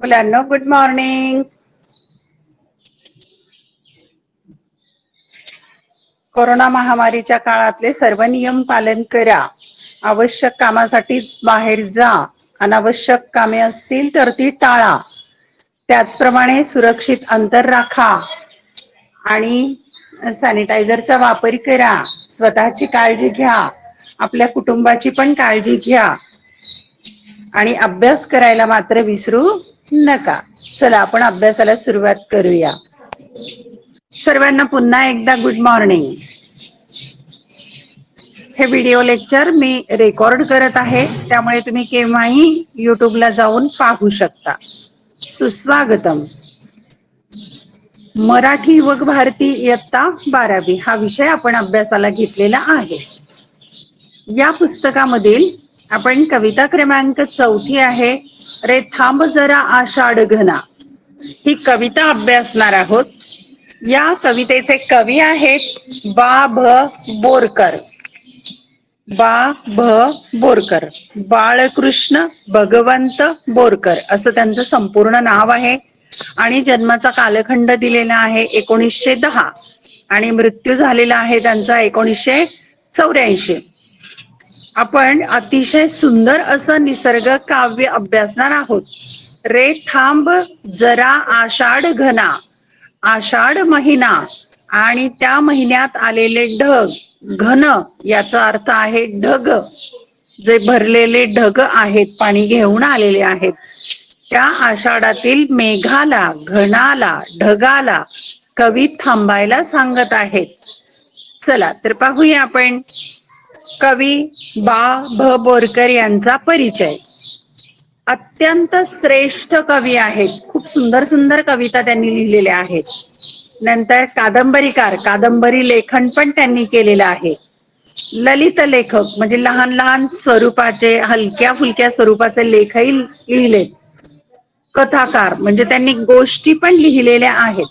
मुलांनो, good morning. Corona महामारीच्या काळातले सर्व नियम पालन करा. आवश्यक कामासाठीच बाहेर जा. अनावश्यक कामे असतील तर ती टाळा. त्याचप्रमाणे सुरक्षित अंतर राखा आणि सॅनिटायझरचा वापर करा. स्वतःची काळजी घ्या, आपल्या कुटुंबाची पण काळजी घ्या आणि अभ्यास करायला मात्र विसरू नका. चला आपण अभ्यासाला सुरुवात करूया. सर्वांना पुन्हा एकदा गुड मॉर्निंग. हे व्हिडिओ लेक्चर मी रेकॉर्ड करत आहे, त्यामुळे तुम्ही केव्हाही युट्यूबला जाऊन पाहू शकता. सुस्वागतम. मराठी व भारती इयत्ता 12वी हा विषय आपण अभ्यासाला घेतलेला आहे. या पुस्तकामधील आपण कविता क्रमांक 4 आहे, रे थांब जरा आषाढ घना, ही कविता अभ्यासणार आहोत. या कवितेचे कवी आहेत बा भ बोरकर. बा भ बोरकर, बाळकृष्ण भगवंत बोरकर असं त्यांचं संपूर्ण नाव आहे. आणि जन्माचा कालखंड दिलेला आहे 1910 आणि मृत्यू झालेला आहे त्यांचा 1984. आपण अतिशय सुंदर असं निसर्ग काव्य अभ्यासणार आहोत. रे थांब जरा आषाढ घना, आषाढ महिना आणि त्या महिन्यात आलेले ढग. घन याचा अर्थ आहे ढग, जे भरलेले ढग आहेत, पाणी घेऊन आलेले आहेत. त्या आषाढातील मेघाला, घनाला, ढगाला कवी थांबायला सांगत आहेत. चला तर पाहूया आपण. कवी बा भ बोरकर यांचा परिचय. अत्यंत श्रेष्ठ कवी आहेत. खूप सुंदर सुंदर कविता त्यांनी लिहिलेल्या आहेत. नंतर कादंबरीकार, कादंबरी लेखन पण त्यांनी केलेलं आहे. ललित लेखक म्हणजे लहान लहान स्वरूपाचे, हलक्या फुलक्या स्वरूपाचे लेखही लिहिले. कथाकार म्हणजे त्यांनी गोष्टी पण लिहिलेल्या आहेत.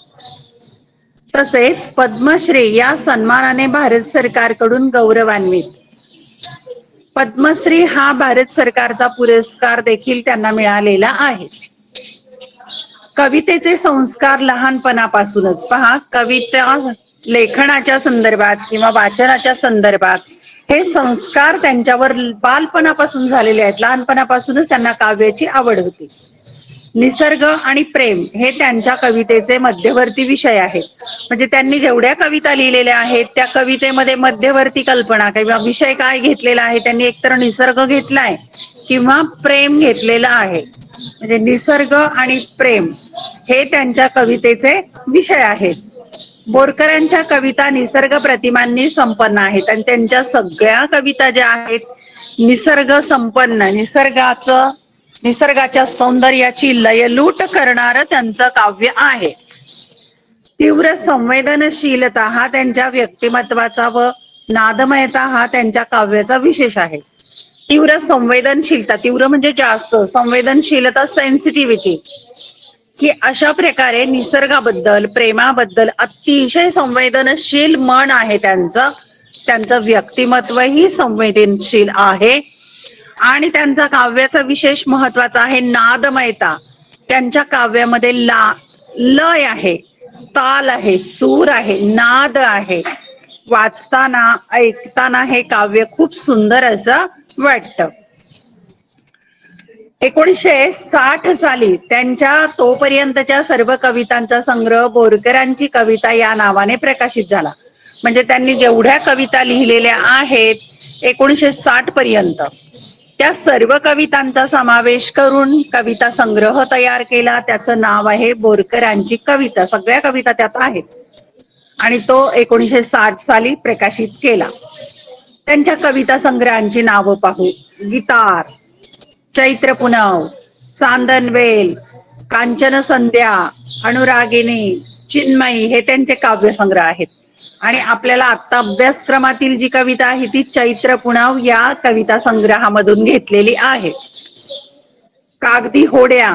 तसेच पद्मश्री या सन्मानाने भारत सरकारकडून गौरवान्वित. पद्मश्री हा भारत सरकारचा पुरस्कार देखील त्यांना मिळालेला आहे. कवितेचे संस्कार लहानपणापासूनच पहा, कविता लेखनाच्या संदर्भात किंवा वाचनाच्या संदर्भात हे संस्कार त्यांच्यावर बालपणापासून झालेले आहेत. लहानपणापासूनच त्यांना काव्याची आवड होती. निसर्ग आणि प्रेम हे त्यांच्या कवितेचे मध्यवर्ती विषय आहेत. म्हणजे त्यांनी जेवढ्या कविता लिहिलेल्या आहेत त्या कवितेमध्ये मध्यवर्ती कल्पना किंवा विषय काय घेतलेला आहे, त्यांनी एकतर निसर्ग घेतलाय किंवा प्रेम घेतलेला आहे. म्हणजे निसर्ग आणि प्रेम हे त्यांच्या कवितेचे विषय आहेत. बोरकरांच्या कविता निसर्ग प्रतिमांनी संपन्न आहेत आणि त्यांच्या सगळ्या कविता ज्या आहेत निसर्ग संपन्न, निसर्गाच्या सौंदर्याची लयलूट करणारं त्यांचं काव्य आहे. तीव्र संवेदनशीलता हा त्यांच्या व्यक्तिमत्वाचा व नादमयता हा त्यांच्या काव्याचा विशेष आहे. तीव्र संवेदनशीलता, तीव्र म्हणजे जास्त, संवेदनशीलता सेन्सिटिव्हिटी, की अशा प्रकारे निसर्गाबद्दल, प्रेमाबद्दल अतिशय संवेदनशील मन आहे त्यांचं. त्यांचं व्यक्तिमत्वही संवेदनशील आहे आणि त्यांचा काव्याचा विशेष महत्वाचा आहे नादमयता. त्यांच्या काव्यामध्ये लय आहे, ताल आहे, सूर आहे, नाद आहे. वाचताना, ऐकताना हे काव्य खूप सुंदर असं वाटतं. 1960 साली त्यांच्या तोपर्यंतच्या सर्व कवितांचा संग्रह बोरकरांची कविता या नावाने प्रकाशित झाला. म्हणजे त्यांनी जेवढ्या कविता लिहिलेल्या आहेत 1960 पर्यंत त्या सर्व कवितांचा समावेश करून कविता संग्रह तयार केला. त्याचं नाव आहे बोरकरांची कविता. सगळ्या कविता त्यात आहेत आणि तो 1960 साली प्रकाशित केला. त्यांच्या कविता संग्रहांची नावं पाहू. गीतार, चैत्र पुनव, चांदनवेल, कांचन संध्या, अनुरागिनी, चिन्मयी हे त्यांचे काव्यसंग्रह आहेत. आणि आपल्याला आता अभ्यासक्रमातील जी कविता आहे ती चैत्र पुनव या कविता संग्रहामधून घेतलेली आहे. कागदी होड्या,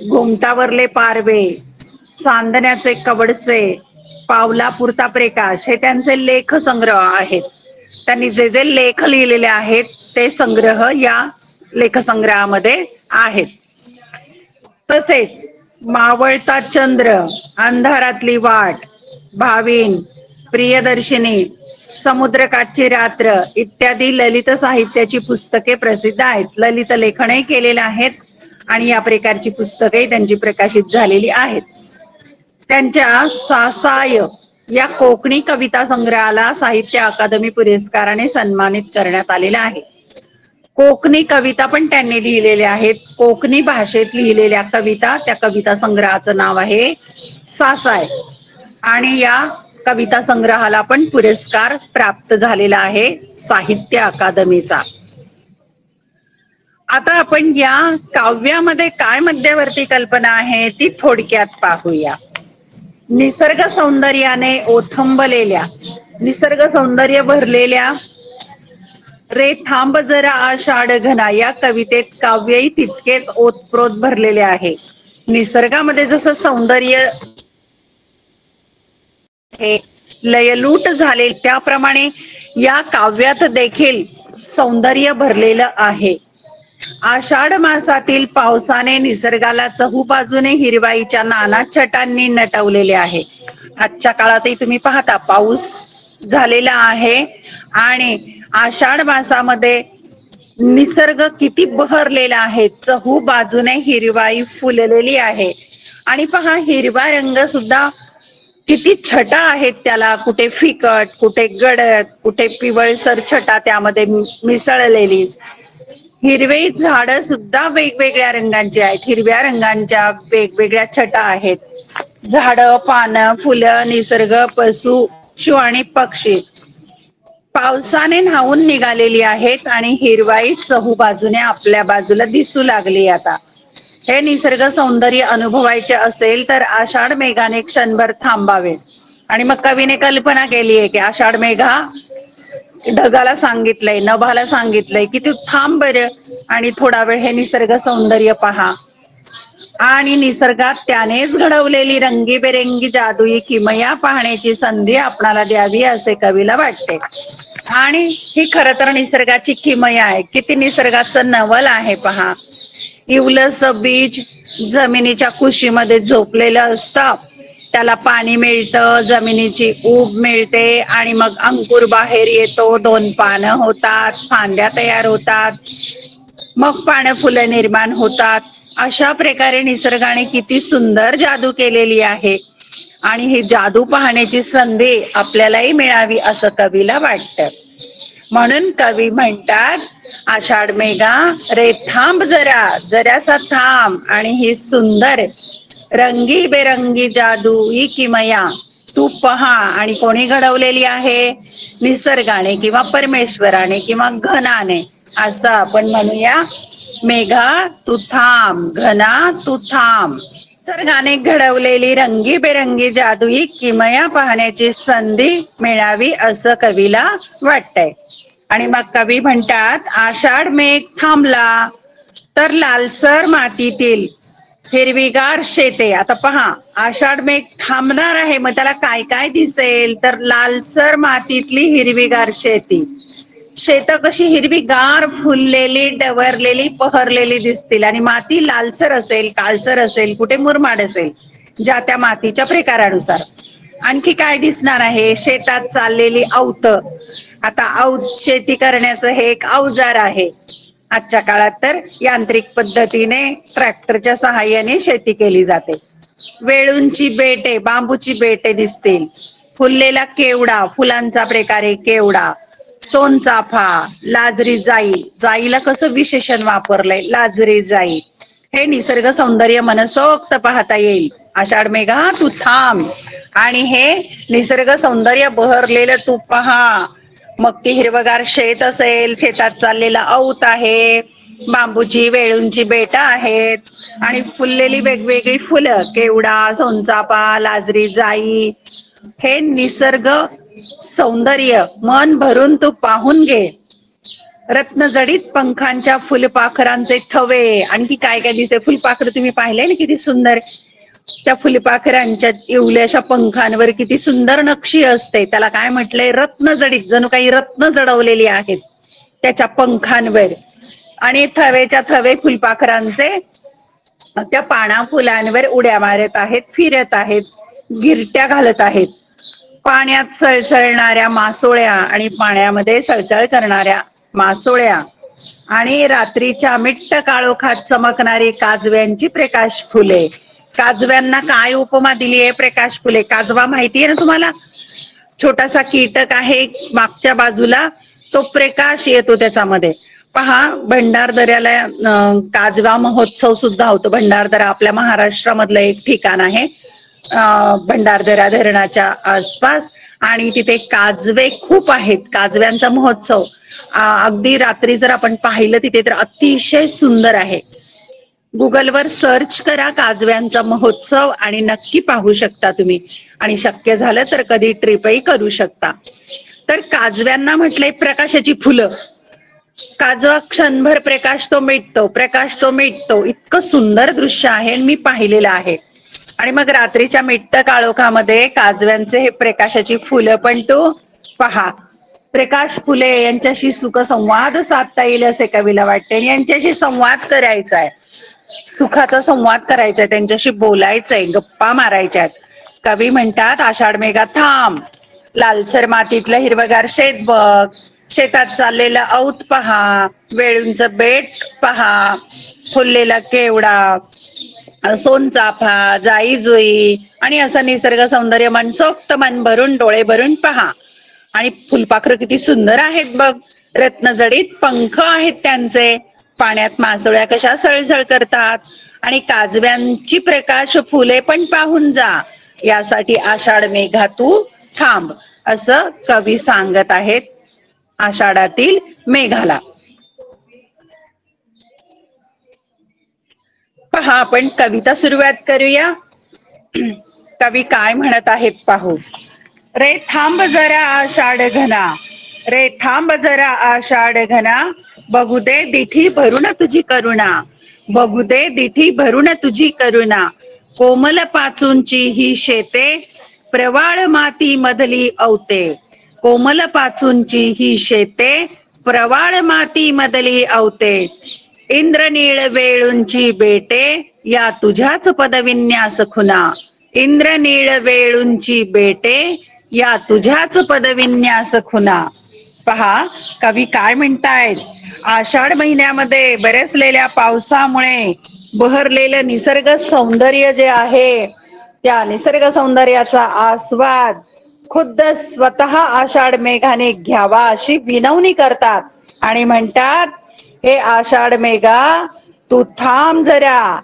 घोमटावरले पारवे, चांदण्याचे कवडसे, पावला पुरता प्रकाश हे त्यांचे लेख संग्रह आहेत. त्यांनी जे जे लेख लिहिलेले आहेत ते संग्रह या लेखसंग्रहामध्ये आहेत. तसेच मावळता चंद्र, अंधारातली वाट, भाविन, प्रियदर्शिनी, समुद्रकाठची रात्र इत्यादी ललित साहित्याची पुस्तके प्रसिद्ध आहेत. ललित लेखनही केलेले आहेत आणि या प्रकारची पुस्तके त्यांची प्रकाशित झालेली आहेत. त्यांच्या सासाय या कोकणी कविता संग्रहाला साहित्य अकादमी पुरस्काराने सन्मानित करण्यात आलेला आहे. कोकणी कविता पण त्यांनी लिहिलेल्या आहेत. कोकणी भाषेत लिहिलेल्या कविता, त्या कविता संग्रहाचं नाव आहे सासाय आणि या कविता संग्रहाला पण पुरस्कार प्राप्त झालेला आहे साहित्य अकादमीचा. आता आपण या काव्यामध्ये काय मध्यवर्ती कल्पना आहे ती थोडक्यात पाहूया. निसर्ग सौंदर्याने ओथंबलेल्या, निसर्ग सौंदर्य भरलेल्या रे थांब जरा आषाढ घना या कवितेत काव्यही तितकेच ओतप्रोत भरलेले आहे. निसर्गामध्ये जसं सौंदर्य हे लयलूट झाले त्याप्रमाणे या काव्यात देखील सौंदर्य भरलेलं आहे. आषाढ मासातील पावसाने निसर्गाला चहूबाजूने हिरवाईच्या नाना छटांनी नटवलेले आहे. आजच्या काळातही तुम्ही पाहता पाऊस झालेला आहे आणि आषाढ मासामध्ये निसर्ग किती बहरलेला आहे. चहू बाजूने हिरवाई फुललेली आहे आणि पहा हिरवा रंग सुद्धा किती छटा आहेत त्याला, कुठे फिकट, कुठे गडद, कुठे पिवळसर छटा त्यामध्ये मिसळलेली. हिरवी झाड सुद्धा वेगवेगळ्या रंगांची आहेत. हिरव्या रंगांच्या वेगवेगळ्या छटा आहेत. झाड, पानं, फुलं, निसर्ग, पशु आणि पक्षी पावसाने न्हावून निघालेली आहेत आणि हिरवाई चहू बाजूने आपल्या बाजूला दिसू लागली. आता हे निसर्ग सौंदर्य अनुभवायचे असेल तर आषाढ मेघाने क्षणभर थांबावे. आणि मग कवीने कल्पना केली आहे की आषाढ मेघा ढगाला सांगितलंय, नभाला सांगितलंय की तू थांब बरं आणि थोडा वेळ हे निसर्ग सौंदर्य पहा. आणि निसर्गात त्यानेच घडवलेली रंगीबेरंगी जादुई किमया पाहण्याची संधी आपणाला द्यावी असे कवीला वाटते. आणि ही खर तर निसर्गाची किमया आहे. किती निसर्गाचं नवल आहे पहा. इवलस बीज जमिनीच्या कुशीमध्ये झोपलेलं असतं, त्याला पाणी मिळतं, जमिनीची ऊब मिळते आणि मग अंकुर बाहेर येतो, 2 पानं होतात, फांद्या तयार होतात, मग पानं फुलं निर्माण होतात. अशा प्रकारे निसर्गाने किती सुंदर जादू केलेली आहे आणि ही जादू पाहण्याची संधी आपल्यालाही मिळावी असं कवीला वाटतं. म्हणून कवी म्हणतात आषाढ मेघा रे थांब जरा, जरासा थांब आणि ही सुंदर रंगी बेरंगी जादू ही किमया तू पहा. आणि कोणी घडवलेली आहे? निसर्गाने किंवा परमेश्वराने किंवा घनाने असं आपण म्हणूया. मेघा तू थांब, घना तू थांब. निसर्गाने घडवलेली रंगीबेरंगी जादू ही किमया पाहण्याची संधी मिळावी असं कवीला वाटतंय. आणि मग कवी म्हणतात आषाढ मेघ थांबला तर लालसर मातीतील हिरवीगार शेते. आता पहा आषाढ मेघ थांबणार आहे, मग त्याला काय काय दिसेल तर लालसर मातीतली हिरवीगार शेती. शेत कशी हिरवीगार फुललेली, डवरलेली, पहरलेली दिसतील आणि माती लालसर असेल, काळसर असेल, कुठे मुरमाड असेल, ज्या त्या मातीच्या प्रकारानुसार. आणखी काय दिसणार आहे? शेतात चाललेली अवत. आता शेती करण्याचं हे एक अवजार आहे. आजच्या काळात तर यांत्रिक पद्धतीने ट्रॅक्टरच्या सहाय्याने शेती केली जाते. वेळूंची बेटे, बांबूची बेटे दिसतील, फुललेला केवडा, फुलांचा प्रकारे केवडा, सोनचाफा, लाजरी जाई. जाईला कसं विशेषण वापरलंय, लाजरी जाई. हे निसर्ग सौंदर्य मनसोक्त पाहता येईल. आषाढ मेघा तू थांब आणि हे निसर्ग सौंदर्य बहरलेलं तू पहा. मग ती हिरवगार शेत असेल, शेतात चाललेला औत आहे, बांबूची वेळूंची बेटा आहेत आणि फुललेली वेगवेगळी फुलं, केवडा, सोनचाफा, लाजरी जाई. हे निसर्ग सौंदर्य मन भरून तू पाहून घे. रत्नजडित पंखांच्या फुलपाखरांचे थवे. आणखी काय काय दिसते? फुलपाखर तुम्ही पाहिले ना किती सुंदर. त्या फुलपाखरांच्या इवल्याशा पंखांवर किती सुंदर नक्षी असते. त्याला काय म्हटलंय? रत्नजडित. जणू काही रत्न जडवलेली आहेत त्याच्या पंखांवर. आणि थवेच्या थवे फुलपाखरांचे त्या पाना फुलांवर उड्या मारत आहेत, फिरत आहेत, गिरट्या घालत आहेत. पाण्यात सळसळणाऱ्या मासोळ्या आणि पाण्यामध्ये सळसळ करणाऱ्या मासोळ्या आणि रात्रीच्या मिट्ट काळोखात चमकणारी काजव्यांची प्रकाश फुले. काजव्यांना काय उपमा दिली आहे? प्रकाश फुले. काजवा माहितीये ना तुम्हाला? छोटासा कीटक आहे मागच्या बाजूला, तो प्रकाश येतो त्याच्यामध्ये. पहा, भंडारदऱ्याला काजवा महोत्सव सुद्धा होतो. भंडारदरा आपल्या महाराष्ट्रामधलं एक ठिकाण आहे, भंडारदरा धरणाच्या आसपास, आणि तिथे काजवे खूप आहेत. काजव्यांचा महोत्सव अगदी रात्री जर आपण पाहिलं तिथे तर अतिशय सुंदर आहे. गुगलवर सर्च करा काजव्यांचा महोत्सव आणि नक्की पाहू शकता तुम्ही, आणि शक्य झालं तर कधी ट्रिपही करू शकता. तर काजव्यांना म्हटलंय प्रकाशाची फुलं. काजवा क्षणभर प्रकाश तो मिटतो, प्रकाश तो मिटतो, इतकं सुंदर दृश्य आहे, मी पाहिलेलं आहे. आणि मग रात्रीच्या मिट्ट काळोखामध्ये काजव्यांचे हे प्रकाशाची फुलं पण तो पहा. प्रकाश फुले यांच्याशी सुख संवाद साधता येईल असे कवीला वाटते, आणि यांच्याशी संवाद करायचा आहे, सुखाचा संवाद करायचा आहे, त्यांच्याशी बोलायचंय, गप्पा मारायच्यात. कवी म्हणतात, आषाढ मेघा थांब, लालसर मातीतलं हिरवगार शेत बघ, शेतात चाललेला औत पहा, वेळूंचं बेट पहा, फुललेला केवडा, सोनचाफा, जाई जुई, आणि असं निसर्ग सौंदर्य मनसोक्त मन भरून डोळे भरून पहा. आणि फुलपाखरं किती सुंदर आहेत बघ, रत्नजडीत पंख आहेत त्यांचे, पाण्यात मासोळ्या कशा सळसळ करतात, आणि काजव्यांची प्रकाश फुले पण पाहून जा, यासाठी आषाढ मेघा तू थांब, असं कवी सांगत आहेत आषाढातील मेघाला. पहा, आपण कविता सुरुवात करूया. कवी काय म्हणत आहेत पाहू. रे थांब जरा आषाढ घना, रे थांब जरा आषाढ घना, बघू दे दिठी भरून तुझी करुणा, बघू दे दिठी भरून तुझी करुणा. कोमल पाचूंची ही शेते, प्रवाळ माती मधली अवते, कोमल पाचूंची ही शेते, प्रवाळ माती मधली अवते. इंद्रनीळ वेळूंची बेटे, या तुझ्याच पदविन्यास खुना, इंद्रनीळ वेळूंची बेटे, या तुझ्याच पदविन्यास खुना. पहा, कवी काय म्हणतायत. आषाढ महिन्यामध्ये बरसलेल्या पावसामुळे बहरलेलं निसर्ग सौंदर्य जे आहे, त्या निसर्ग सौंदर्याचा आस्वाद खुद्द स्वतः आषाढ मेघाने घ्यावा अशी विनवणी करतात, आणि म्हणतात, हे आषाढ मेघा तू थांब जरा,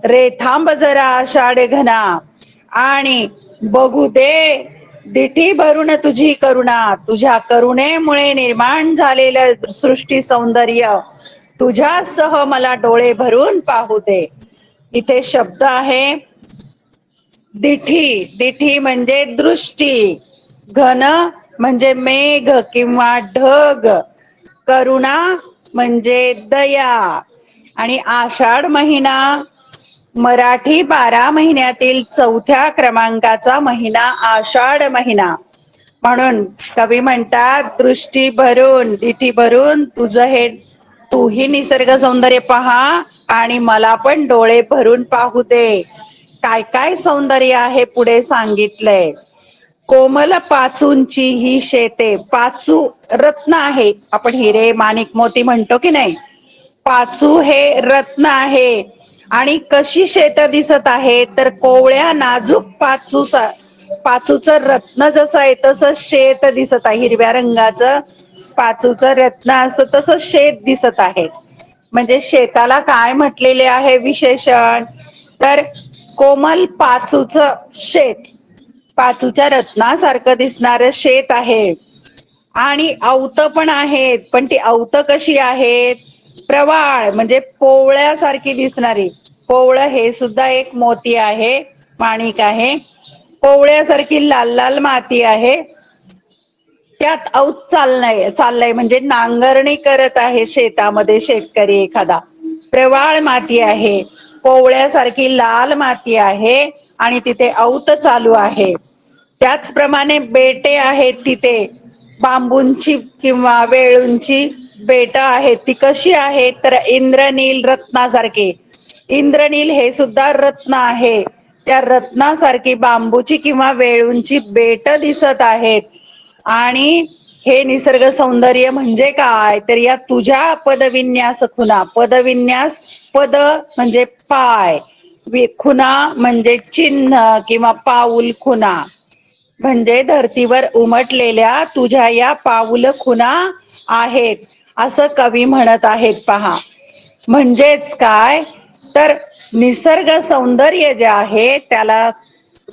रे थांब जरा आषाढ घना, आणि बघू दे दिठी भरून तुझी करुणा, तुझ्या करुणेमुळे निर्माण झालेलं सृष्टी सौंदर्य तुझ्यासह मला डोळे भरून पाहू दे. इथे शब्द आहे दिठी. दिठी म्हणजे दृष्टी, घन म्हणजे मेघ किंवा ढग, करुणा म्हणजे दया. आणि आषाढ महिना मराठी 12 महिन्यातील 4थ्या क्रमांकाचा महिना आषाढ महिना. म्हणून कवी म्हणतात, दृष्टी भरून, दिठी भरून तुझं हे तूही निसर्ग सौंदर्य पहा, आणि मला पण डोळे भरून पाहू दे. काय काय सौंदर्य आहे पुढे सांगितलंय. कोमल पाचूंची ही शेते, पाचू रत्न आहे, आपण हिरे माणिक मोती म्हणतो की नाही, पाचू हे रत्न आहे. आणि कशी शेत दिसत आहे तर कोवळ्या नाजूक पाचूचं रत्न जसं आहे तसं शेत दिसत आहे. हिरव्या रंगाचं पाचूचं रत्न असतं तसं शेत दिसत आहे. म्हणजे शेताला काय म्हटलेले आहे विशेषण, तर कोमल पाचूचं शेत, पाचूच्या रत्नासारखं दिसणारं शेत आहे. आणि अवत पण आहेत, पण ती अवत कशी आहेत, प्रवाळ म्हणजे पोवळ्यासारखी दिसणारी. पोवळ हे सुद्धा एक मोती आहे, माणिक आहे. पोवळ्यासारखी लाल लाल माती आहे, त्यात अवत चाललंय म्हणजे नांगरणी करत आहे शेतामध्ये शेतकरी एखादा. प्रवाळ माती आहे, पोवळ्यासारखी लाल माती आहे, आणि तिथे अवत चालू आहे. त्याचप्रमाणे बेटे आहेत, तिथे बांबूंची किंवा वेळूंची बेट आहेत. ती कशी आहेत तर इंद्रनील रत्नासारखी, इंद्रनील हे सुद्धा रत्न आहे. त्या रत्नासारखी बांबूची किंवा वेळूंची बेट दिसत आहेत. आणि हे निसर्ग सौंदर्य म्हणजे काय, तर या तुझ्या पदविन्यास खुणा, पदविन्यास, पद म्हणजे पाय, खुणा म्हणजे चिन्ह किंवा पाऊल खुणा, म्हणजे धर्तीवर उमटलेल्या तुझ्या या पाऊल खुणा आहेत असं कवी म्हणत आहेत. पहा, म्हणजेच काय, तर निसर्ग सौंदर्य जे आहे त्याला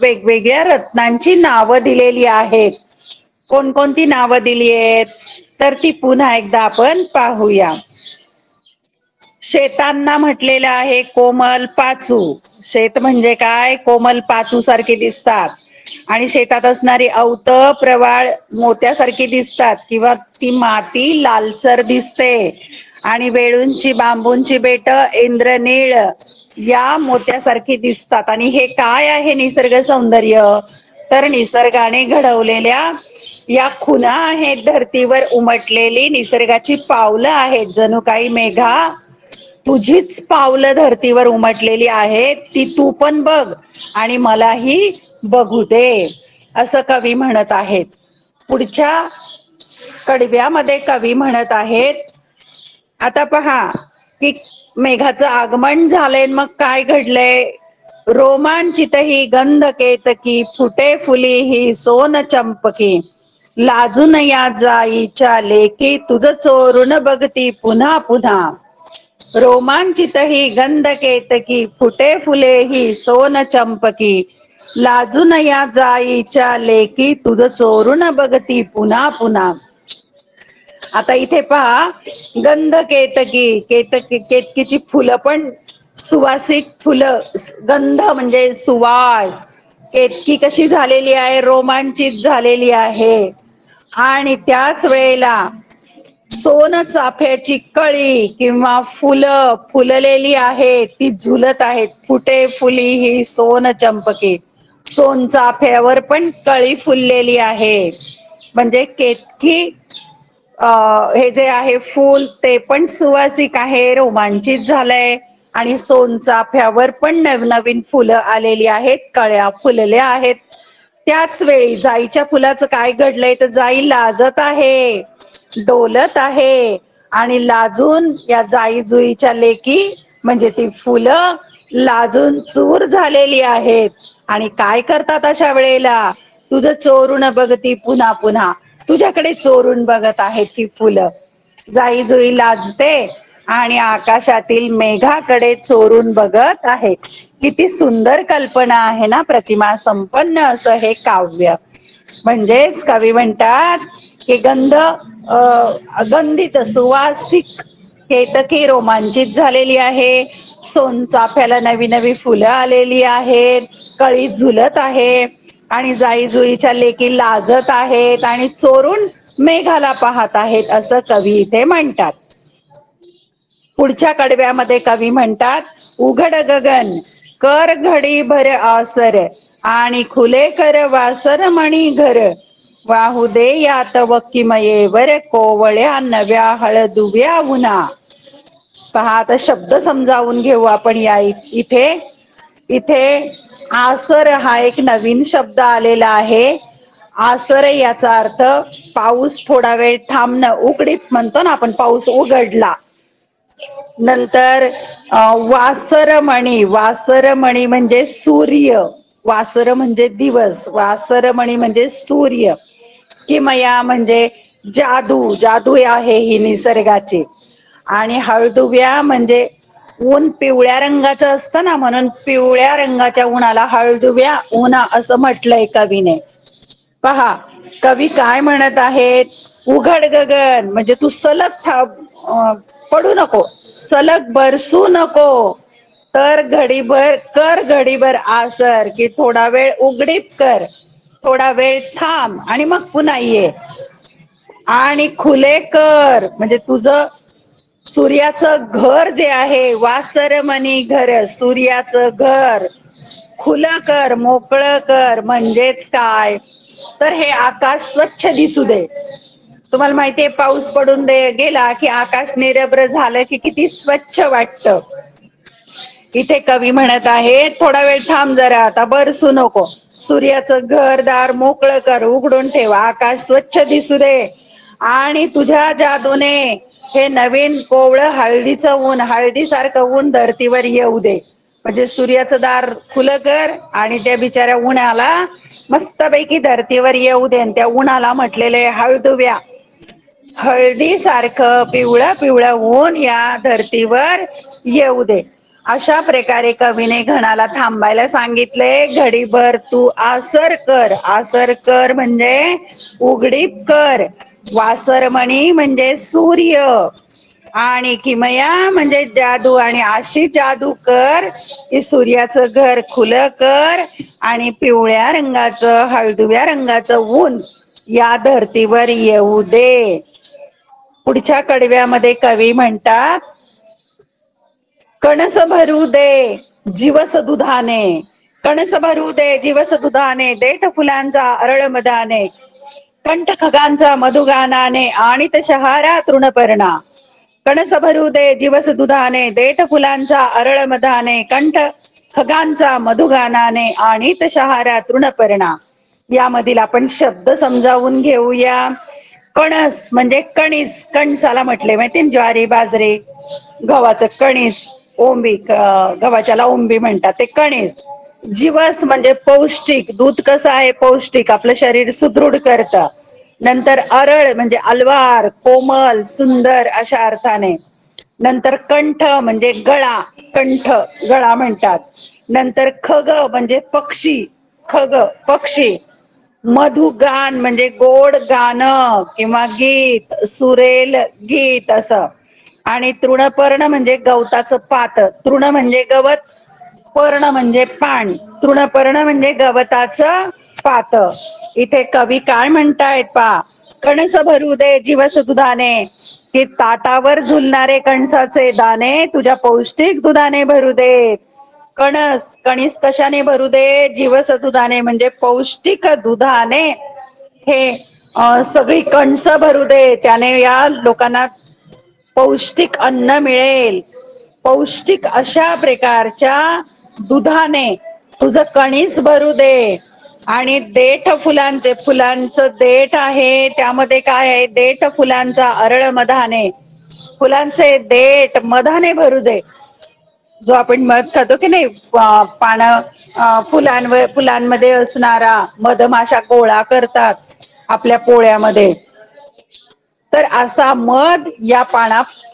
वेगवेगळ्या रत्नांची नावं दिलेली आहेत. कोणकोणती नावं दिली आहेत, तर ती पुन्हा एकदा आपण पाहूया. शेतांना म्हटलेलं आहे कोमल पाचू. शेत म्हणजे काय, कोमल पाचू सारखे दिसतात. आणि शेतात असणारी अवत प्रवाळ मोत्यासारखी दिसतात किंवा ती माती लालसर दिसते. आणि वेळूंची बांबूंची बेट इंद्रनीळ या मोत्यासारखी दिसतात. आणि हे काय आहे निसर्ग सौंदर्य, तर निसर्गाने घडवलेल्या या खुणा आहेत, धर्तीवर उमटलेली निसर्गाची पावलं आहेत. जणू काही मेघा तुझीच पावलं धर्तीवर उमटलेली आहेत, ती तू पण बघ आणि मलाही बघू दे असं कवी म्हणत आहेत. पुढच्या कडव्यामध्ये कवी म्हणत आहेत, आता पहा की मेघाचं आगमन झालंय, मग काय घडलंय. रोमांचित ही गंध केतकी, फुटे फुली ही सोन चंपकी, लाजून या जाईच्या लेकी, तुझ चोरून बघती पुन्हा पुन्हा. रोमांचित ही गंध केतकी, फुटे फुले ही सोन चंपकी, लाजून या जाईच्या लेकी, तुझ चोरून बघती पुन्हा पुन्हा. आता इथे पहा, गंध केतकी, केतकीची फुलं पण सुवासिक फुलं, गंध म्हणजे सुवास. केतकी कशी झालेली आहे, रोमांचित झालेली आहे. आणि त्याच वेळेला सोन चाफ्याची कळी किंवा फुलं फुललेली आहे, ती झुलत आहेत. फुटे फुली ही सोन चंपकी, सोन चाफ्यावर पण कळी फुललेली आहे. म्हणजे केतकी हे जे आहे फूल ते पण सुवासिक आहे, रोमांचित झालंय. आणि सोनचाफ्यावर पण नवनवीन फुलं आलेली आहेत, कळ्या फुलल्या आहेत. त्याच वेळी जाईच्या फुलाचं काय घडलंय, तर जाई लाजत आहे, डोलत आहे. आणि लाजून या जाई जुईच्या लेकी म्हणजे ती फुलं लाजून चूर झालेली आहेत. आणि काय करतात अशा वेळेला, तुझं चोरून बघती पुन्हा पुन्हा, तुझ्याकडे चोरून बघत आहेत ती फुलं. जाई जुई लाजते आणि आकाशातील मेघाकडे चोरून बघत आहे. किती सुंदर कल्पना आहे ना, प्रतिमा संपन्न असं हे काव्य. म्हणजेच कवी म्हणतात की गंधित सुवासिक केतकी रोमांचित झालेली आहे, सोनचाफ्याला नवी नवी फुलं आलेली आहेत, कळी झुलत आहे. आणि जाई जुईच्या लेकी लाजत आहेत आणि चोरून मेघाला पाहत आहेत असं कवी इथे म्हणतात. पुढच्या कडव्यामध्ये कवी म्हणतात, उघड गगन कर घडी भर आसर, आणि खुले कर वासर मणी घर, वाहू दे यात वकिमयेवर कोवळ्या नव्या हळदुव्या उन्हा. पहा, आता शब्द समजावून घेऊ आपण. या इथे आसर हा एक नवीन शब्द आलेला आहे. आसर याचा अर्थ पाऊस थोडा वेळ थांबणं, उघडीप म्हणतो ना आपण, पाऊस उघडला. नंतर वासरमणी, वासरमणी म्हणजे सूर्य, वासर म्हणजे दिवस, वासरमणी म्हणजे सूर्य. किमया म्हणजे जादू, जादू आहे ही निसर्गाची. आणि हळदुव्या म्हणजे ऊन पिवळ्या रंगाचं असतं ना, म्हणून पिवळ्या रंगाच्या उन्हाला हळदुव्या उन्हा असं म्हटलंय कवीने. पहा, कवी काय म्हणत आहेत, उघड गगन म्हणजे तू सलग पडू नको, सलग बरसू नको, तर घडीभर कर, घडीभर आसर, की थोडा वेळ उघडीप कर, थोडा वेळ थांब आणि मग पुन्हा ये. आणि खुले कर म्हणजे तुझं सूर्याचं घर जे आहे, वासरमणी घर, सूर्याचं घर खुलं कर, मोकळं कर. म्हणजेच काय, तर हे आकाश स्वच्छ दिसू दे. तुम्हाला माहितीये, पाऊस पडून गेला की आकाश निरभ्र झालं की किती स्वच्छ वाटतं. इथे कवी म्हणत आहे, थोडा वेळ थांब जरा, आता बरसू नको. सूर्याचं घरदार मोकळं कर, उघडून ठेवा, आकाश स्वच्छ दिसू दे आणि तुझ्या जादूने हे नवीन कोवळं हळदीचं ऊन, हळदीसारखं ऊन धरतीवर येऊ दे. म्हणजे सूर्याचं दार खुलं कर आणि त्या बिचाऱ्या उन्हाला मस्तपैकी धरतीवर येऊ दे. त्या उन्हाला म्हटलेले हळदुव्या, हळदी सारखं पिवळं पिवळं ऊन या धरतीवर येऊ दे. अशा प्रकारे कवीने घणाला थांबायला सांगितले. घडीभर तू आसर कर. आसर कर म्हणजे उघडीप कर. वासरमणी म्हणजे सूर्य आणि किमया म्हणजे जादू. आणि अशी जादू कर की सूर्याचं घर खुलं कर आणि पिवळ्या रंगाचं, हळदुव्या रंगाचं ऊन या धरतीवर येऊ दे. पुढच्या कडव्यामध्ये कवी म्हणतात, कणस भरू दे जीवस दुधाने, कणस भरू दे जीवस दुधाने, देठ फुलांचा अरळ मधाने, कंठ खगांचा मधुगानाने आणि शहारा तृणपर्णा. कणस भरू दे जीवस दुधाने, देठ फुलांचा अरळ मधाने, कंठ खगांचा मधुगानाने आणि शहारा तृणपर्णा. यामधील आपण शब्द समजावून घेऊया. कणस म्हणजे कणीस, कणसाला म्हटले माहिती, ज्वारी बाजरी गव्हाचं कणीस, ओंबी गव्हाच्याला ओंबी म्हणतात, ते कणीस. जीवस म्हणजे पौष्टिक, दूध कसं आहे पौष्टिक, आपलं शरीर सुदृढ करतं. नंतर अरळ म्हणजे अलवार, कोमल, सुंदर अशा अर्थाने. नंतर कंठ म्हणजे गळा, कंठ गळा म्हणतात. नंतर खग म्हणजे पक्षी, खग पक्षी. मधुगान म्हणजे गोड गाणं किंवा गीत, सुरेल गीत असं. आणि तृणपर्ण म्हणजे गवताचं पात. तृण म्हणजे गवत, पर्ण म्हणजे पान. तृणपर्ण म्हणजे गवताचं पात. इथे कवी काय म्हणतायत पा, कणस भरू दे जीवस दुधाने, की ताटावर झुलणारे कणसाचे दाणे तुझ्या पौष्टिक दुधाने भरू देत. कणस, कणीस कशाने भरू दे, जीवस दुधाने म्हणजे पौष्टिक दुधाने हे सगळी कणस भरू दे. त्याने या लोकांना पौष्टिक अन्न मिळेल. पौष्टिक अशा प्रकारच्या दुधाने तुझं कणीस भरू दे. आणि देठ फुलांचे, फुलांचं देठ आहे त्यामध्ये काय आहे, देठ फुलांचा अरळ मधाने, फुलांचे देठ मधाने भरू दे. जो आपण मध खातो की नाही, पानं फुलांमध्ये असणारा मधमाशा गोळा करतात आपल्या पोळ्यामध्ये, तर असा मध या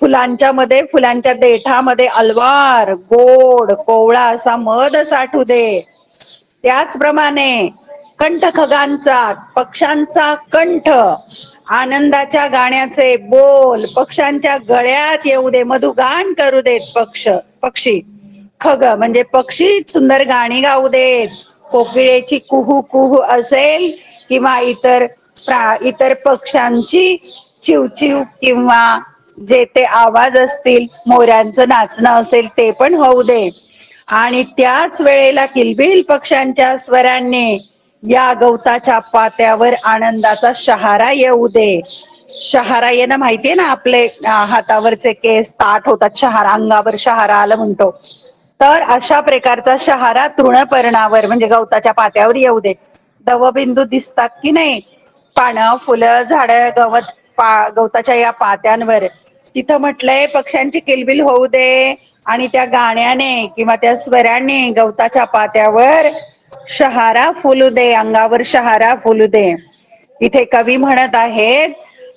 फुलांच्या मध्ये, फुलांच्या देठामध्ये अलवार, गोड, कोवळा असा मध साठू दे. त्याचप्रमाणे कंठ खगांचा, पक्ष्यांचा कंठ, आनंदाच्या गाण्याचे बोल पक्ष्यांच्या गळ्यात येऊ दे, मधुगान करू देत पक्षी. खग म्हणजे पक्षी सुंदर गाणी गाऊ देत. कोकिळेची कुहू कुहू असेल किंवा इतर पक्ष्यांची चिवचिव किंवा जे ते आवाज असतील, मोरांचं नाचणं असेल ते पण होऊ दे. आणि त्याच वेळेला किलबिल पक्ष्यांच्या स्वरांनी या गवताच्या पात्यावर आनंदाचा शहारा येऊ दे. शहारा येणं माहितीये ना, आपले हातावरचे केस ताठ होतात, शहारा, अंगावर शहारा आलं म्हणतो. तर अशा प्रकारचा शहारा तृणपर्णावर म्हणजे गवताच्या पात्यावर येऊ दे. दवबिंदू दिसतात की नाही, पानं, फुलं, झाडं, गवताच्या या पात्यांवर, तिथं म्हटलंय पक्ष्यांची किलबिल होऊ दे आणि त्या गाण्याने किंवा त्या स्वराने गवताच्या पात्यावर शहारा फुलू दे, अंगावर शहारा फुलू दे. इथे कवी म्हणत आहेत,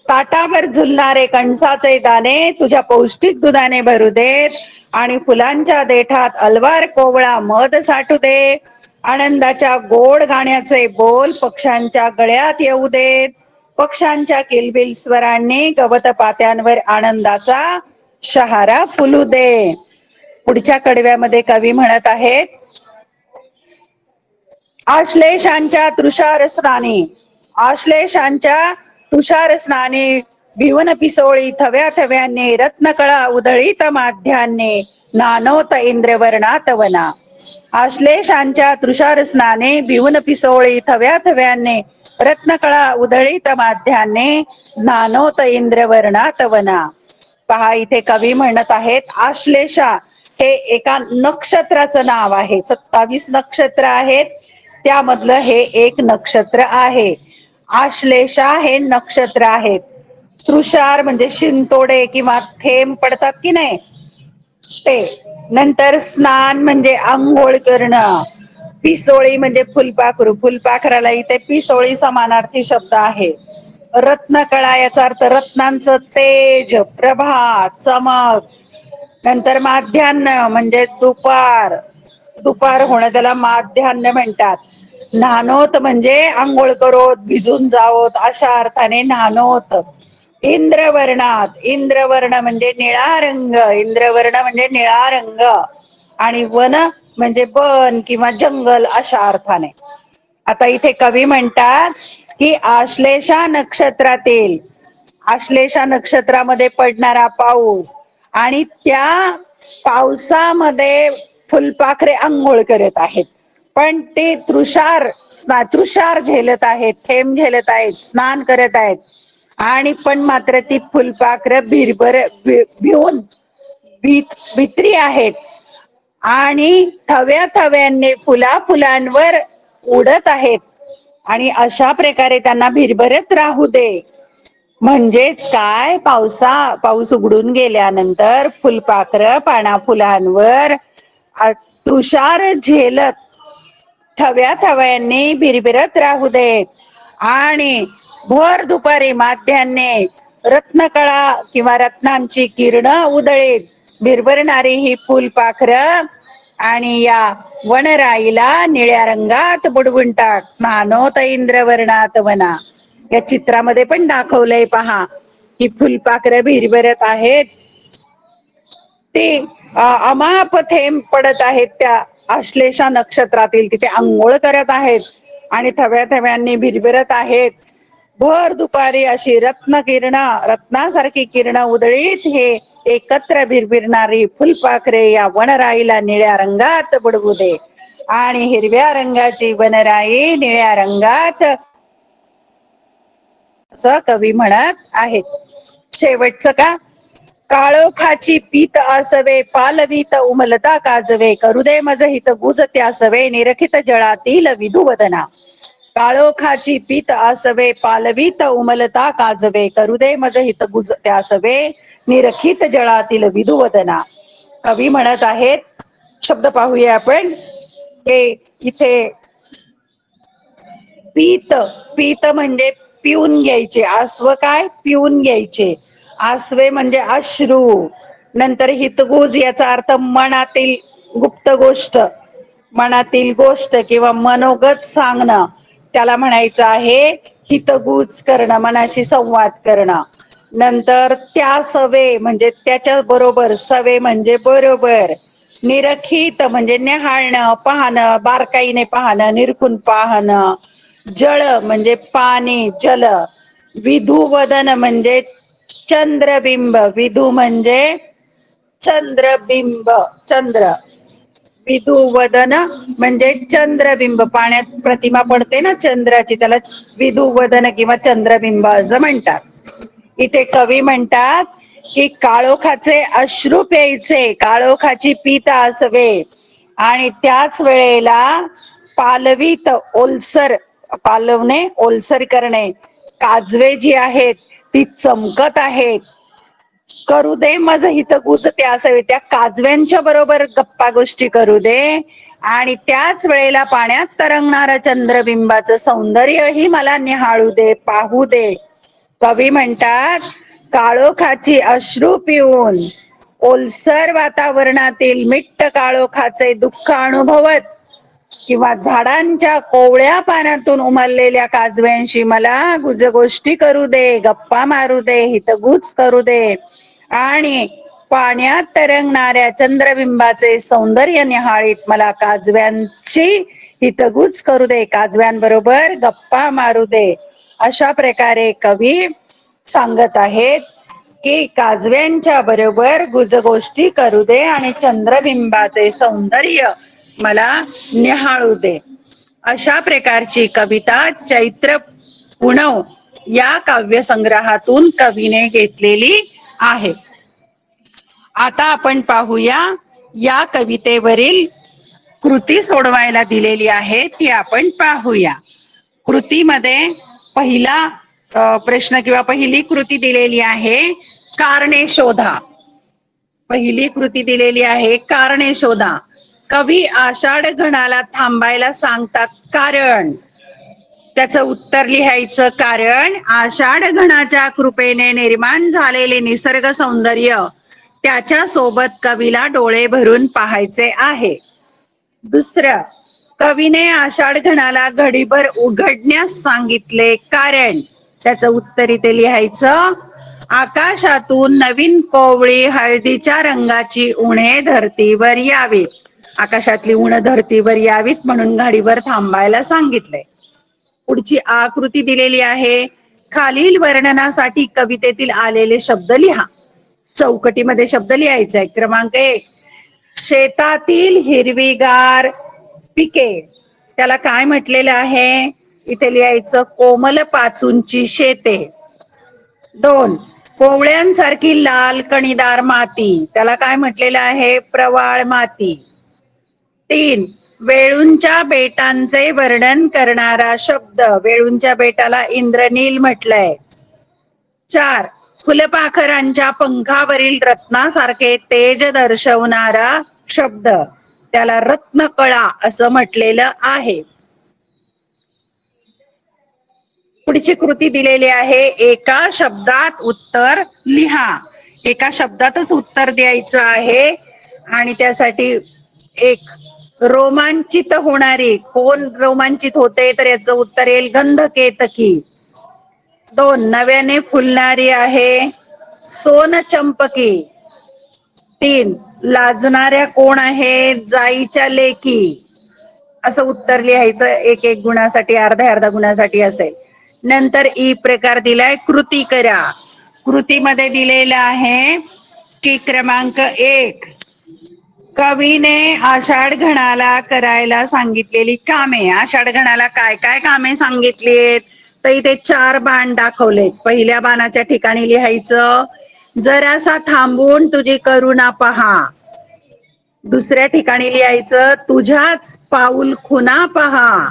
ताटावर झुलणारे कणसाचे दाणे तुझ्या पौष्टिक दुधाने भरू देत आणि फुलांच्या देठात अलवार कोवळा मध साठू दे. आनंदाच्या गोड गाण्याचे बोल पक्ष्यांच्या गळ्यात येऊ देत. पक्ष्यांच्या किलबिल स्वरांनी गवत पात्यांवर आनंदाचा शहारा फुलू दे. पुढच्या कडव्यामध्ये कवी म्हणत आहेत, आश्लेषांच्या तुषार स्नानी, आश्लेषांच्या तुषार स्नानी भिवन पिसोळी थव्या थव्याने, रत्नकळा उधळीत माध्याने, नानोत इंद्रवर्णात वना. आश्लेषांच्या तुषार स्नाने भिवन पिसोळी थव्या थव्याने, रत्नकळा उधळीत माध्याने, नानोत इंद्रवर्णात वना. पहा इथे कवी म्हणत आहेत, आश्लेषा हे एका नक्षत्राचं नाव आहे. 27 नक्षत्र आहेत, त्यामधलं हे एक नक्षत्र आहे. आश्लेषा हे नक्षत्र आहेत. तृषार म्हणजे शिंतोडे किंवा थेंब पडतात की नाही ते. नंतर स्नान म्हणजे आंघोळ करणं. पिसोळी म्हणजे फुलपाखरू, फुलपाखराला इथे पिसोळी समानार्थी शब्द आहे. रत्नकळा याचा अर्थ रत्नांचं तेज, प्रभा, चमक. नंतर माध्यान्ह म्हणजे दुपार, दुपार होणं त्याला माध्यान्ह म्हणतात. न्हानोत म्हणजे आंघोळ करोत, भिजून जावोत अशा अर्थाने न्हानोत. इंद्रवर्णात, इंद्रवर्ण म्हणजे निळा रंग, इंद्रवर्ण म्हणजे निळा रंग. आणि वन म्हणजे वन किंवा जंगल अशा अर्थाने. आता इथे कवी म्हणतात की आश्लेषा नक्षत्रातील, आश्लेषा नक्षत्रामध्ये पडणारा पाऊस आणि त्या पावसामध्ये फुलपाखरे आंघोळ करत आहेत. पण ते तृषार झेलत आहेत, थेंब झेलत आहेत, स्नान करत आहेत. आणि पण मात्र ती फुलपाखरं भिवून भित्री आहेत आणि थव्या थव्यांनी फुलांवर उडत आहेत. आणि अशा प्रकारे त्यांना भिरभरत राहू दे. म्हणजेच काय, पाऊस उघडून गेल्यानंतर फुलपाखरं पाना फुलांवर तुषार झेलत थव्या थव्यांनी भिरभिरत राहू देत. आणि भर दुपारी माध्यान्हे रत्नकळा किंवा रत्नांची किरण उधळीत भिरभरणारी ही फुलपाखरं आणि या वनराईला निळ्या रंगात बुडवून टाक. नानोत इंद्रवर्णात वना. या चित्रामध्ये पण दाखवलंय पहा, ही फुलपाखरं भिरभरत आहेत. ते अमाप थेंब पडत आहेत त्या आश्लेषा नक्षत्रातील, तिथे आंघोळ करत आहेत आणि थव्या थव्यांनी भिरभिरत आहेत. भर दुपारी अशी रत्नासारखी किरण उधळीत हे एकत्र भिरभिरणारी फुलपाखरे या वनराईला निळ्या रंगात बुडवू दे. आणि हिरव्या रंगाची वनराई निळ्या रंगात, असं कवी म्हणत आहेत. शेवटचं का, काळोखाची पीत आसवे, पालवीत उमलता काजवे, करुदे मज हित गुज त्यासवे, निरखित जळातील विधुवदना. काळोखाची पीत आसवे, पालवीत उमलता काजवे, करुदे मज हित गुज त्यासवे, निरखित जळातील विधुवदना. कवी म्हणत आहेत, शब्द पाहूया आपण. इथे पीत, पीत म्हणजे पिऊन घ्यायचे. आस्व काय, पिऊन घ्यायचे. आसवे म्हणजे अश्रू. नंतर हितगुज याचा अर्थ मनातील गुप्त गोष्ट, मनातील गोष्ट किंवा मनोगत सांगणं, त्याला म्हणायचं आहे हितगुज करणं, मनाशी संवाद करणं. नंतर त्या सवे म्हणजे त्याच्या बरोबर, सवे म्हणजे बरोबर. निरखित म्हणजे निहाळणं, पाहणं, बारकाईने पाहणं, निरखून पाहणं. जळ म्हणजे पाणी, जल. विधुवदन म्हणजे चंद्रबिंब, विधू म्हणजे चंद्रबिंब, चंद्र. विधुवदन म्हणजे चंद्रबिंब, पाण्यात प्रतिमा पडते ना चंद्राची, त्याला विधुवदन किंवा चंद्रबिंब असं म्हणतात. इथे कवी म्हणतात की काळोखाचे अश्रू प्यायचे, काळोखाची पीत आसवे, आणि त्याच वेळेला पालवीत ओलसर, पालवणे ओलसर करणे, काजवे जी आहेत ती चमकत आहेत. करू दे मज हित गुज त्यासवे, त्या काजव्यांच्या बरोबर गप्पा गोष्टी करू दे. आणि त्याच वेळेला पाण्यात तरंगणारं चंद्रबिंबाचं सौंदर्यही मला निहाळू दे, पाहू दे. कवी म्हणतात, काळोखाची अश्रू पिऊन ओलसर वातावरणातील मिट्ट काळोखाचे दुःख अनुभवत किंवा झाडांच्या कोवळ्या पानातून उमललेल्या काजव्यांशी मला गुजगोष्टी करू दे, गप्पा मारू दे, हितगुज करू दे. आणि पाण्यात तरंगणाऱ्या चंद्रबिंबाचे सौंदर्य निहाळीत मला काजव्यांची हितगुज करू दे, काजव्यांबरोबर गप्पा मारू दे. अशा प्रकारे कवी सांगत आहेत की काजव्यांच्या बरोबर गुजगोष्टी करू दे आणि चंद्रबिंबाचे सौंदर्य मला निहाळू दे. अशा प्रकारची कविता चैत्र पुणव या काव्यसंग्रहातून कवीने घेतलेली आहे. आता आपण पाहूया या कवितेवरील कृती सोडवायला दिलेली आहे ती आपण पाहूया. कृतीमध्ये पहिला प्रश्न किंवा पहिली कृती दिलेली आहे कारणे शोधा. पहिली कृती दिलेली आहे कारणे शोधा. कवी आषाढ घनाला थांबायला सांगतात कारण. त्याचं उत्तर लिहायचं कारण आषाढ घनाच्या कृपेने निर्माण झालेले निसर्ग सौंदर्य त्याच्या सोबत कवीला डोळे भरून पाहायचे आहे. दुसरं, कवीने आषाढ घनाला घडीभर उघडण्यास सांगितले कारण. त्याचं उत्तर इथे लिहायचं आकाशातून नवीन कोवळी हळदीच्या रंगाची उणे धरतीवर यावीत. आकाशातली उण धरतीवर यावीत म्हणून घडीभर थांबायला सांगितले. पुढची आकृती दिलेली आहे. खालील वर्णनासाठी कवितेतील आलेले शब्द लिहा. चौकटीमध्ये शब्द लिहायचा आहे. क्रमांक 1, शेतातील हिरवीगार पिके. त्याला काय म्हटलेलं आहे इथे लिहायचं कोमल पाचूंची शेते. 2, कोवळ्यांसारखी लाल कणीदार माती. त्याला काय म्हटलेलं आहे प्रवाळ माती. 3, वेळूंच्या बेटांचे वर्णन करणारा शब्द. वेळूंच्या बेटाला इंद्रनील म्हटलंय. 4, फुलपाखरांच्या पंखावरील रत्नासारखे तेज दर्शवणारा शब्द. त्याला रत्नकळा असं म्हटलेलं आहे. पुढची कृती दिलेली आहे एका शब्दात उत्तर लिहा. एका शब्दातच उत्तर द्यायचं आहे आणि त्यासाठी एक, रोमांचित होणारी. कोण रोमांचित होते तर याचं उत्तर येईल गंधकेतकी. 2, नव्याने फुलणारी आहे सोनचंपकी. 3, लाजणाऱ्या कोण आहे जाईच्या लेकी. असं उत्तर लिहायचं एक एक गुणासाठी, अर्ध्या गुणासाठी असेल. नंतर ई प्रकार दिलाय कृती करा. कृतीमध्ये दिलेलं आहे की क्रमांक 1, कवीने आषाढ घनाला करायला सांगितलेली कामे. आषाढ घनाला काय काय कामे सांगितलीत तर इथे 4 बाण दाखवलेत. पहिल्या बाणाच्या ठिकाणी लिहायचं जरासा थांबून तुझी करुणा पहा. दुसऱ्या ठिकाणी लिहायचं तुझ्याच पाऊल खुना पहा.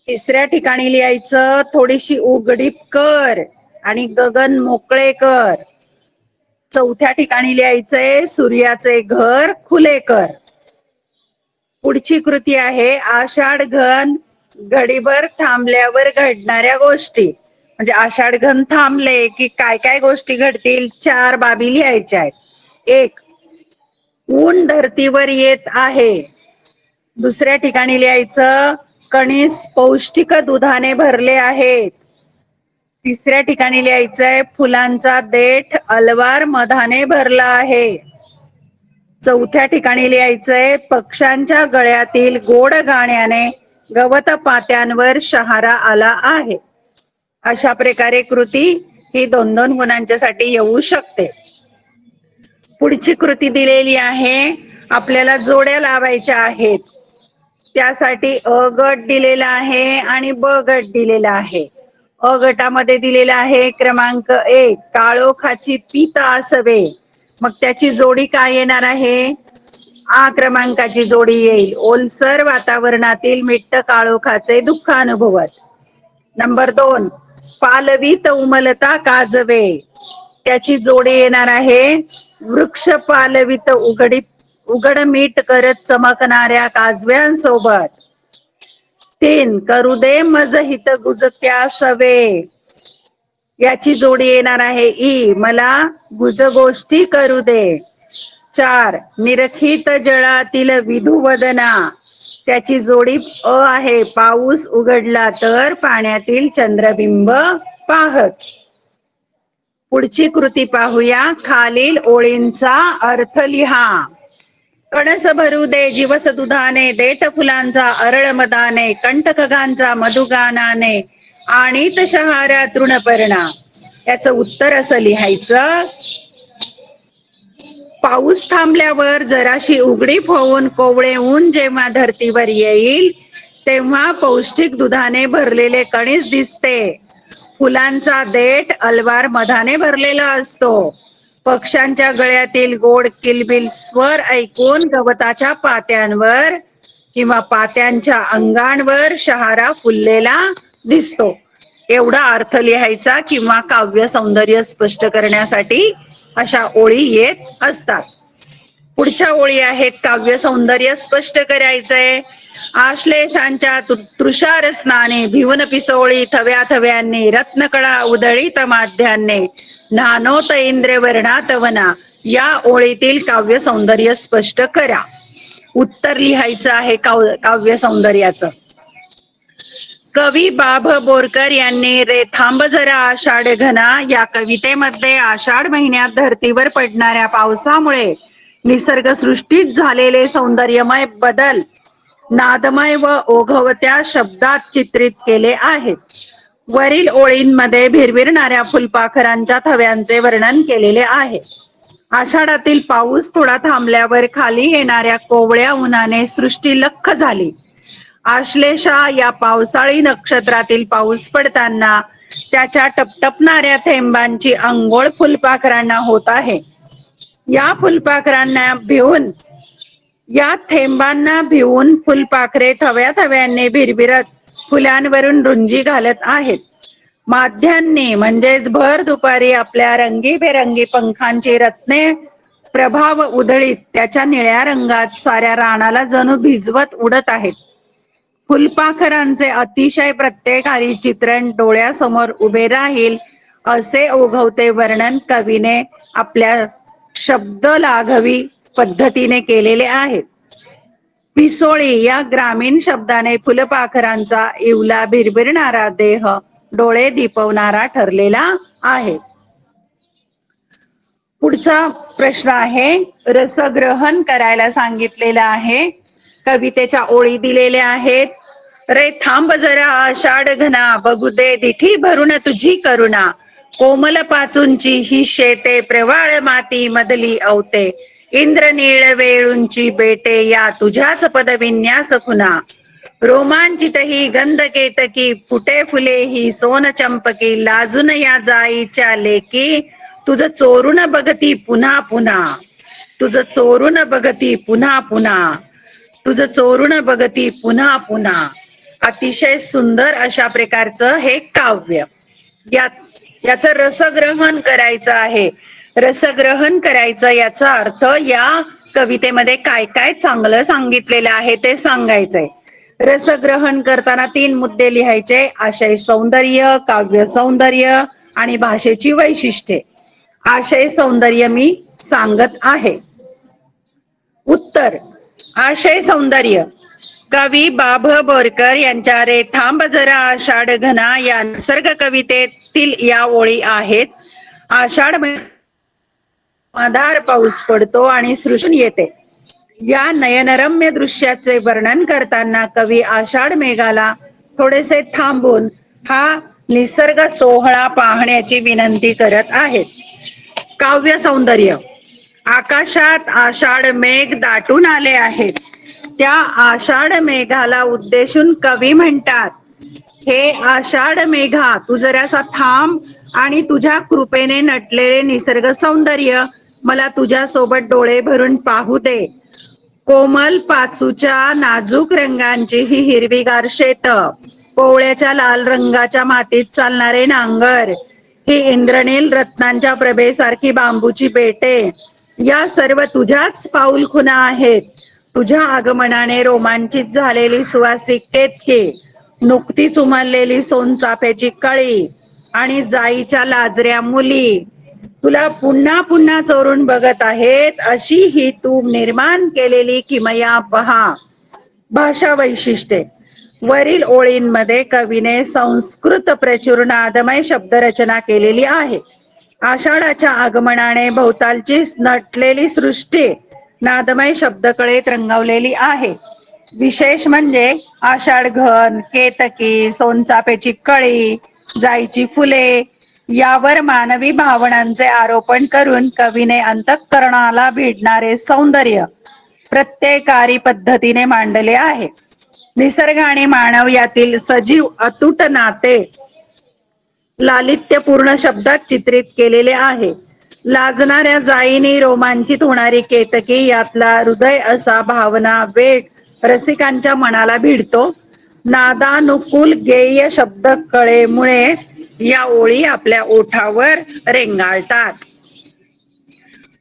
तिसऱ्या ठिकाणी लिहायचं थोडीशी उघडीप कर आणि गगन मोकळे कर. चौथ्या ठिकाणी लिहायचंय सूर्याचे घर खुले कर. पुढची कृती आहे आषाढ घन घडीभर थांबल्यावर घडणाऱ्या गोष्टी. म्हणजे आषाढ घन थांबले की काय काय गोष्टी घडतील 4 बाबी लिहायच्या आहेत. 1, ऊन धरतीवर येत आहे. दुसऱ्या ठिकाणी लिहायचं कणीस पौष्टिक दुधाने भरले आहेत. तिसऱ्या ठिकाणी लिहायचंय फुलांचा देठ अलवार मधाने भरला आहे. चौथ्या ठिकाणी लिहायचंय पक्ष्यांच्या गळ्यातील गोड गाण्याने गवत पात्यांवर शहारा आला आहे. अशा प्रकारे कृती ही 2-2 गुणांच्यासाठी येऊ शकते. पुढची कृती दिलेली आहे आपल्याला जोड्या लावायच्या आहेत. त्यासाठी अ गट दिलेला आहे आणि ब गट दिलेला आहे. अ गटामध्ये दिलेला आहे क्रमांक 1, काळोखाची पीत आसवे. मग त्याची जोडी काय येणार आहे आ क्रमांकाची जोडी येईल ओलसर वातावरणातील मिट्ट काळोखाचे दुःख अनुभवत. नंबर 2, पालवीत उमलता काजवे. त्याची जोडी येणार आहे वृक्ष पालवीत उघड मीठ करत चमकणाऱ्या काजव्यांसोबत. 3, करू दे मज हित गुजत्या सवे. याची जोडी येणार आहे ई, मला गुज गोष्टी करू दे. 4, निरखित जळातील विधुवदना. त्याची जोडी अ आहे, पाऊस उघडला तर पाण्यातील चंद्रबिंब पाहत. पुढची कृती पाहूया. खालील ओळींचा अर्थ लिहा. कणस भरू दे जीवस दुधाने, देठ फुलांचा अरळ मदाने, कंटकगांचा मधुगानाने आणि तशहारा तृणपर्णा. याचं उत्तर असं लिहायचं पाऊस थांबल्यावर जराशी उघडीप होऊन कोवळे ऊन जेव्हा धरतीवर येईल तेव्हा पौष्टिक दुधाने भरलेले कणीस दिसते. फुलांचा देठ अलवार मधाने भरलेला असतो. पक्ष्यांच्या गळ्यातील गोड किलबिल स्वर ऐकून गवताच्या पात्यांवर किंवा पात्यांच्या अंगांवर शहारा फुललेला दिसतो. एवढा अर्थ लिहायचा किंवा काव्य सौंदर्य स्पष्ट करण्यासाठी अशा ओळी येत असतात. पुढच्या ओळी आहेत काव्य सौंदर्य स्पष्ट करायचंय. आश्लेषांच्या तुषार स्नाने भिवून पिसोळी थव्या थव्यांनी रत्नकळा उधळीत माध्याने नानोत इंद्र वर्णात वना. या ओळीतील काव्य सौंदर्य स्पष्ट करा. उत्तर लिहायचं आहे काव्य सौंदर्याचं. कवी बाभ बोरकर यांनी रे थांब जरा आषाढ घना या कवितेमध्ये आषाढ महिन्यात धरतीवर पडणाऱ्या पावसामुळे निसर्ग सृष्टीत झालेले सौंदर्यमय बदल नादमय व ओघवत्या शब्दात चित्रित केले आहेत. वरील ओळींमध्ये भिरभिरणाऱ्या फुलपाखरांच्या थव्यांचे वर्णन केलेले आहे. आषाढातील पाऊस थोडा थांबल्यावर खाली येणाऱ्या कोवळ्या उन्हाने सृष्टी लख्ख झाली. आश्लेषा या पावसाळी नक्षत्रातील पाऊस पडताना त्याच्या टपटपणाऱ्या थेंबांची अंघोळ फुलपाखरांना होत आहे. या थेंबांना भिवून फुलपाखरे थव्या थव्यांनी भिरभिरत फुलांवरून रुंजी घालत आहेत. माध्यांनी म्हणजेच भर दुपारी आपल्या रंगीबेरंगी पंखांची रत्ने प्रभाव उधळीत त्याच्या निळ्या रंगात साऱ्या रानाला जणू भिजवत उडत आहेत. फुलपाखरांचे अतिशय प्रत्येकारी चित्रण डोळ्यासमोर उभे राहील असे ओघवते वर्णन कवीने आपल्या शब्द लाघवी पद्धतीने केलेले आहेत. पिसोळी या ग्रामीण शब्दाने फुलपाखरांचा इवला भिरभिरणारा देह डोळे दिपवणारा ठरलेला आहे. पुढचा प्रश्न आहे, रसग्रहण करायला सांगितलेला आहे. कवितेच्या ओळी दिलेल्या आहेत. रे थांब जरा आषाढ घना बघू दे दिठी भरून तुझी करुणा. कोमल पाचूंची ही शेते प्रवाळ माती मधली अवते. इंद्रनीळ वेळूंची बेटे या तुझ्याच पदविन्यास खुना. रोमांचित ही गंध केतकी फुटे फुले ही सोन चंपकी. लाजून या जाईच्या लेकी तुझ चोरून बघती पुन्हा पुन्हा. तुझ चोरून बघती पुन्हा पुन्हा. तुझ चोरून बघती पुन्हा पुन्हा. अतिशय सुंदर अशा प्रकारचं हे काव्य. याचं रसग्रहण करायचं आहे. रसग्रहण करायचं याचा अर्थ या कवितेमध्ये काय काय चांगलं सांगितलेलं आहे ते सांगायचंय. रसग्रहण करताना 3 मुद्दे लिहायचे. आशय सौंदर्य, काव्य सौंदर्य आणि भाषेची वैशिष्ट्ये. आशय सौंदर्य मी सांगत आहे. उत्तर, आशय सौंदर्य कवी बाभ बोरकर यांच्या रे थांब जरा आषाढ घना या निसर्ग कवितेतील या ओळी आहेत. आषाढ आधार पाऊस पडतो आणि सृष्टी येते. या नयनरम्य दृश्याचे वर्णन करताना कवी आषाढ मेघाला थोडेसे थांबून हा निसर्ग सोहळा पाहण्याची विनंती करत आहेत. काव्य सौंदर्य. आकाशात आषाढ मेघ दाटून आले आहेत. त्या आषाढ मेघाला उद्देशून कवी म्हणतात, हे आषाढ मेघा तू जरासा थांब आणि तुझ्या कृपेने नटलेले निसर्ग सौंदर्य मला तुझ्या सोबत डोळे भरून पाहू दे. कोमल पाचूच्या नाजूक रंगांची ही हिरवीगार शेत, कोवळ्याच्या लाल रंगाच्या मातीत चालणारे नांगर, ही इंद्रनील रत्नांच्या प्रभेसारखी बांबूची बेटे, या सर्व तुझ्याच पाऊल खुणा आहेत. तुझ्या आगमनाने रोमांचित झालेली सुवासिक केतकी, नुकतीच उमललेली सोनचाफ्याची कळी आणि जाईच्या लाजऱ्या मुली तुला पुन्हा पुन्हा चोरून बघत आहेत. अशी ही तू निर्माण केलेली किमया पहा. भाषा वैशिष्ट्ये. वरील ओळींमध्ये कवीने संस्कृत प्रचूर नादमय शब्दरचना केलेली आहे. आषाढाच्या आगमनाने भोवतालची नटलेली सृष्टी नादमय शब्दकळेत रंगवलेली आहे. विशेष म्हणजे आषाढ घन, केतकी, सोनचाफ्याची कळी, जाईची फुले यावर मानवी भावनांचे आरोपण करून कवीने अंतःकरणाला भिडणारे सौंदर्य प्रत्येकारी पद्धतीने मांडले आहे. निसर्ग आणि मानव यातील सजीव अतूट नाते लालित्यपूर्ण शब्दात चित्रित केलेले आहे. लाजणाऱ्या जाईने रोमांचित होणारी केतकी, यातला हृदय असा भावना वेग रसिकांच्या मनाला भिडतो. नादानुकूल गेय शब्द कळेमुळे या ओळी आपल्या ओठावर रेंगाळतात.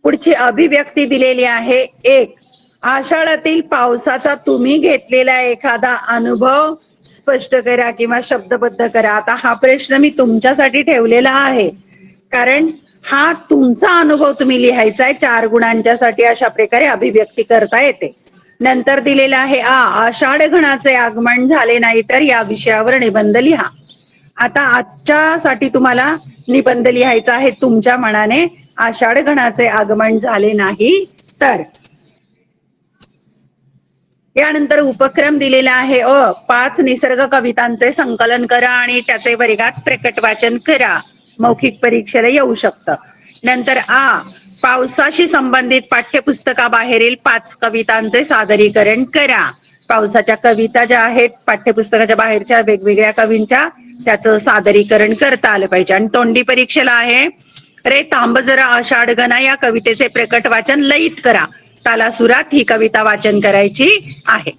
पुढची अभिव्यक्ती दिलेली आहे. एक, आषाढातील पावसाचा तुम्ही घेतलेला एखादा अनुभव स्पष्ट करा किंवा शब्दबद्ध करा. आता हा प्रश्न मी तुमच्यासाठी ठेवलेला आहे, कारण हा तुमचा अनुभव तुम्ही लिहायचा आहे. 4 गुणांच्या साठी अशा प्रकारे अभिव्यक्ती करता येते. नंतर दिलेला आहे आषाढ घणाचे आगमन झाले नाही तर या विषयावर निबंध लिहा. आता आजच्यासाठी तुम्हाला निबंध लिहायचा आहे तुमच्या मनाने. आषाढ घणाचे आगमन झाले नाही तर. यानंतर उपक्रम दिलेला आहे. 5 निसर्ग कवितांचे संकलन करा आणि त्याचे वर्गात प्रकट वाचन करा. मौखिक परीक्षेला येऊ शकतं. नंतर पावसाशी संबंधित पाठ्यपुस्तकाबाहेरील 5 कवितांचे सादरीकरण करा. पावसाच्या कविता ज्या आहेत पाठ्यपुस्तकाच्या बाहेरच्या वेगवेगळ्या कवींच्या, त्याचं सादरीकरण करता आलं पाहिजे. आणि तोंडी परीक्षेला आहे. रे थांब जरा आषाढ घना या कवितेचे प्रकट वाचन लयीत करा. तालासुरात ही कविता वाचन करायची आहे.